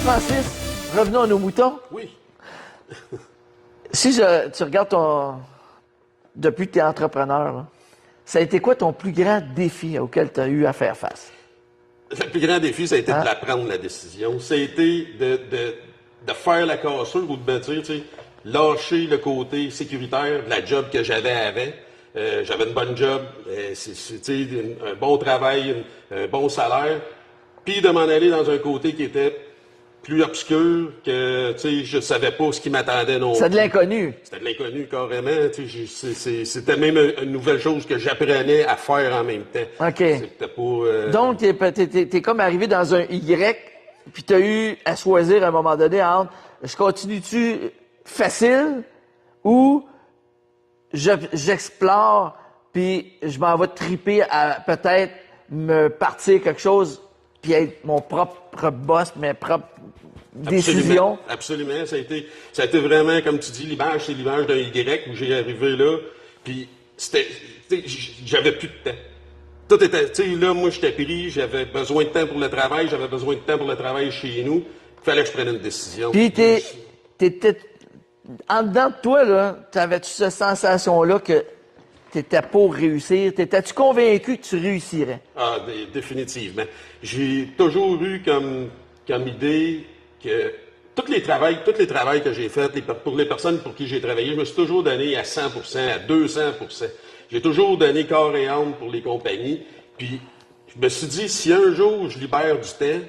Francis, revenons à nos moutons. Oui. Si tu regardes depuis que tu es entrepreneur, là, ça a été quoi ton plus grand défi auquel tu as eu à faire face? Le plus grand défi, ça a été de la prendre, la décision. Ça a été de faire la cassure ou de me dire, tu sais, lâcher le côté sécuritaire de la job que j'avais avant. J'avais une bonne job, un bon travail, un bon salaire. Puis de m'en aller dans un côté qui était plus obscur, que je savais pas ce qui m'attendait non plus. C'est de l'inconnu. C'était de l'inconnu carrément. C'était même une nouvelle chose que j'apprenais à faire en même temps. OK. C'était pas, Donc, t'es comme arrivé dans un Y, puis t'as eu à choisir à un moment donné entre je continue-tu facile ou j'explore, puis je m'en vais triper à peut-être me partir quelque chose, puis être mon propre boss, mes propres décisions. Absolument. Ça a été vraiment, comme tu dis, l'image, c'est l'image d'un Y où j'ai arrivé là, puis j'avais plus de temps. Tout était, là, moi, j'étais pris, j'avais besoin de temps pour le travail, j'avais besoin de temps pour le travail chez nous. Il fallait que je prenne une décision. Puis t'étais, en dedans de toi, là, t'avais-tu cette sensation-là que t'étais pour réussir? T'étais-tu convaincu que tu réussirais? Ah, définitivement. J'ai toujours eu comme idée que tous les travails que j'ai faits, pour les personnes pour qui j'ai travaillé, je me suis toujours donné à 100%, à 200%. J'ai toujours donné corps et âme pour les compagnies. Puis, je me suis dit, si un jour je libère du temps,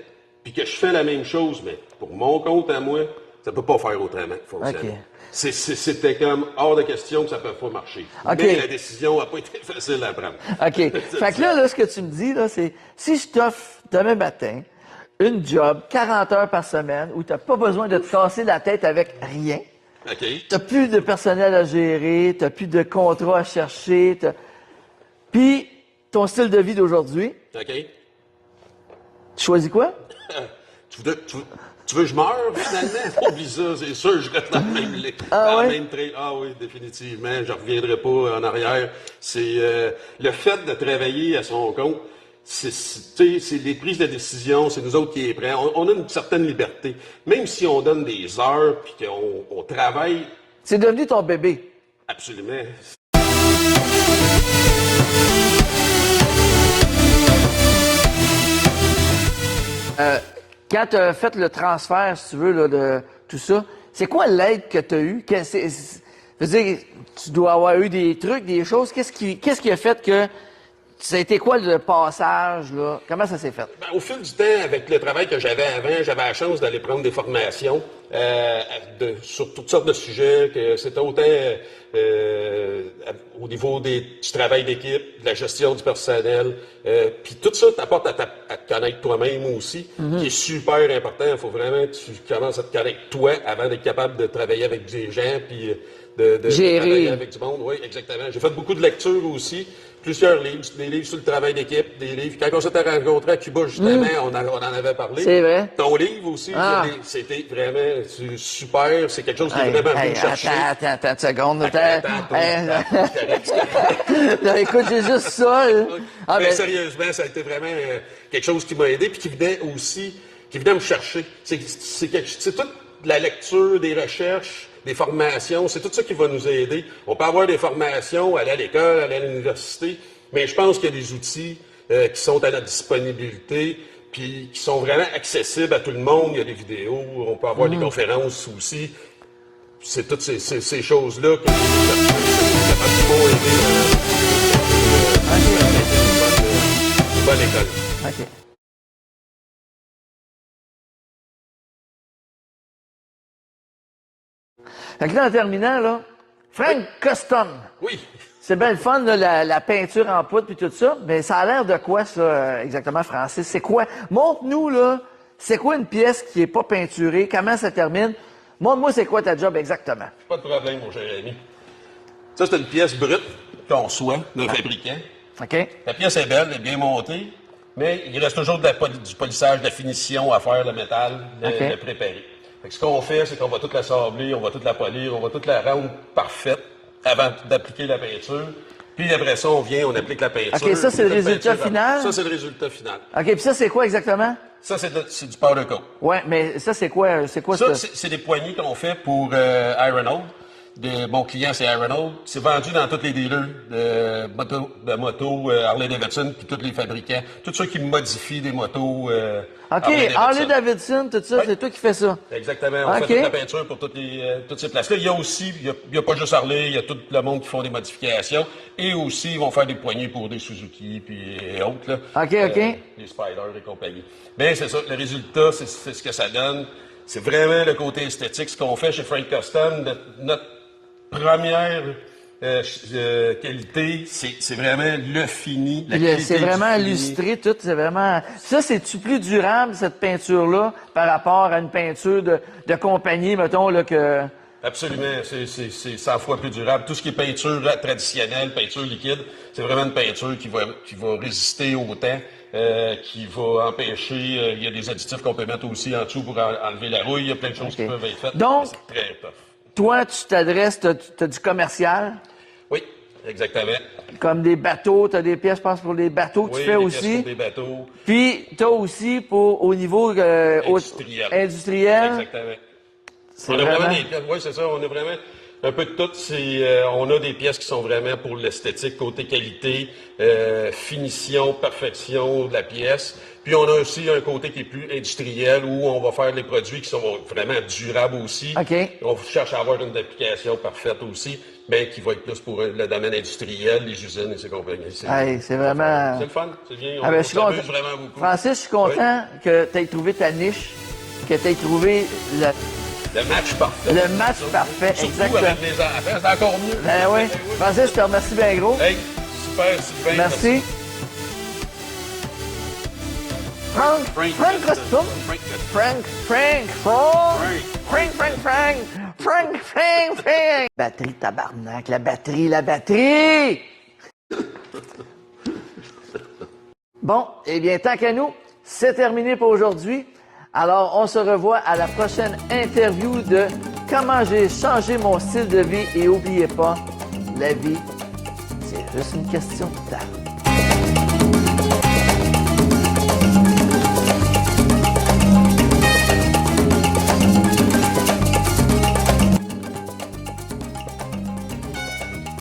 puis que je fais la même chose, mais pour mon compte à moi, ça peut pas faire autrement que fonctionner. Okay. C'était comme hors de question que ça peut pas marcher. Okay. Mais la décision n'a pas été facile à prendre. OK. Fait que là, ce que tu me dis, là, c'est si je t'offre demain matin une job, 40 heures par semaine, où tu n'as pas besoin de te casser la tête avec rien. OK. Tu n'as plus de personnel à gérer, tu n'as plus de contrat à chercher. Puis, ton style de vie d'aujourd'hui, OK. tu choisis quoi? Tu veux que je meure, finalement? Oublie ça, c'est sûr, je reste dans le même lit. Même train. Ah oui, définitivement, je ne reviendrai pas en arrière. C'est le fait de travailler à son compte, c'est les prises de décision, c'est nous autres qui les prenons. On a une certaine liberté. Même si on donne des heures puis qu'on travaille. C'est devenu ton bébé. Absolument. Quand tu as fait le transfert, si tu veux, là, de tout ça, c'est quoi l'aide que tu as eue? Je veux dire, tu dois avoir eu des trucs, des choses. Qu'est-ce qui a fait que ça a été quoi le passage, là? Comment ça s'est fait? Ben, au fil du temps, avec le travail que j'avais avant, j'avais la chance d'aller prendre des formations sur toutes sortes de sujets, que c'était autant au niveau du travail d'équipe, de la gestion du personnel, puis tout ça t'apporte à te connaître toi-même aussi, qui est super important. Il faut vraiment que tu commences à te connaître toi avant d'être capable de travailler avec des gens, puis de travailler avec du monde. Oui, exactement. J'ai fait beaucoup de lectures aussi. Plusieurs livres, des livres sur le travail d'équipe, des livres. Quand on s'était rencontrés à Cuba, justement, on en avait parlé. C'est vrai. Ton livre aussi, c'était vraiment super. C'est quelque chose qui est vraiment venu me chercher. Attends une seconde. Non, écoute, j'ai juste ça. Sérieusement, ça a été vraiment quelque chose qui m'a aidé puis qui venait me chercher. C'est toute la lecture, des recherches, des formations, c'est tout ça qui va nous aider. On peut avoir des formations, aller à l'école, aller à l'université, mais je pense qu'il y a des outils qui sont à notre disponibilité, puis qui sont vraiment accessibles à tout le monde. Il y a des vidéos, on peut avoir des conférences aussi. C'est toutes ces choses-là qui vont aider une bonne école. OK. Fait que là, en terminant, là, Frank Custom. Oui. C'est bien le fun, là, la peinture en poudre puis tout ça, mais ça a l'air de quoi, ça, exactement, Francis? C'est quoi? Montre-nous, là, c'est quoi une pièce qui est pas peinturée? Comment ça termine? Montre-moi, c'est quoi ta job exactement? Pas de problème, mon cher ami. Ça, c'est une pièce brute qu'on reçoit d'un fabricant. OK. La pièce est belle, elle est bien montée, mais il reste toujours du polissage, de la finition à faire, le métal, le préparer. Fait que ce qu'on fait, c'est qu'on va toute la sabler, on va toute la polir, on va toute la rendre parfaite avant d'appliquer la peinture. Puis après ça, on applique la peinture. OK, ça, c'est le Toute résultat peinture, final? Ça, c'est le résultat final. OK, puis ça, c'est quoi exactement? Ça, c'est du powder coat. Ouais, mais ça, c'est quoi? C'est quoi Ça, ça? c'est des poignées qu'on fait pour Ironhold. Mon client, c'est Ironhold. C'est vendu dans tous les dealers de motos Harley-Davidson, puis tous les fabricants. Tous ceux qui modifient des motos OK, Harley-Davidson, tout ça, Oui. c'est toi qui fais ça. Exactement. On OK. fait toute la peinture pour toutes ces places-là. Il y a aussi, il y a pas juste Harley, il y a tout le monde qui font des modifications. Et aussi, ils vont faire des poignées pour des Suzuki puis et autres. Là. OK. Les Spider et compagnie. Mais c'est ça, le résultat, c'est ce que ça donne. C'est vraiment le côté esthétique. Ce qu'on fait chez Frank Custom, notre première qualité, c'est vraiment le fini. La qualité C'est vraiment du fini. illustré, tout, c'est vraiment... Ça, c'est-tu plus durable, cette peinture-là, par rapport à une peinture de compagnie, mettons, là, que... Absolument, c'est 100 fois plus durable. Tout ce qui est peinture traditionnelle, peinture liquide, c'est vraiment une peinture qui va résister au temps, qui va empêcher. Il y a des additifs qu'on peut mettre aussi en dessous pour enlever la rouille. Il y a plein de choses qui peuvent être faites. Donc, c'est très tough. Toi, tu t'adresses, t'as du commercial, Oui, exactement. comme des bateaux, t'as des pièces, je pense, pour les bateaux que Oui, tu fais des aussi. pièces pour des bateaux. Puis, t'as aussi au niveau Industriel. industriel. Exactement. C'est On a vraiment vraiment... des pièces, oui, c'est ça, on a vraiment un peu de tout. On a des pièces qui sont vraiment pour l'esthétique, côté qualité, finition, perfection de la pièce. Puis on a aussi un côté qui est plus industriel où on va faire des produits qui sont vraiment durables aussi. OK. On cherche à avoir une application parfaite aussi, mais qui va être plus pour le domaine industriel, les usines et ces compagnies. C'est vraiment... C'est le fun, c'est bien. Ah ben, On je suis content. s'amuse vraiment beaucoup. Francis, je suis content que tu aies trouvé ta niche, que tu aies trouvé Le match parfait. le match parfait. Surtout Exactement. avec les enfants, c'est encore mieux. Ben oui. Francis, je te remercie bien gros. Hey, super, Sylvain. Merci. Frank Custom. Frank. Batterie, tabarnak, la batterie. Bon, eh bien, tant qu'à nous, c'est terminé pour aujourd'hui. Alors, on se revoit à la prochaine interview de comment j'ai changé mon style de vie. Et oubliez pas, la vie, c'est juste une question de temps.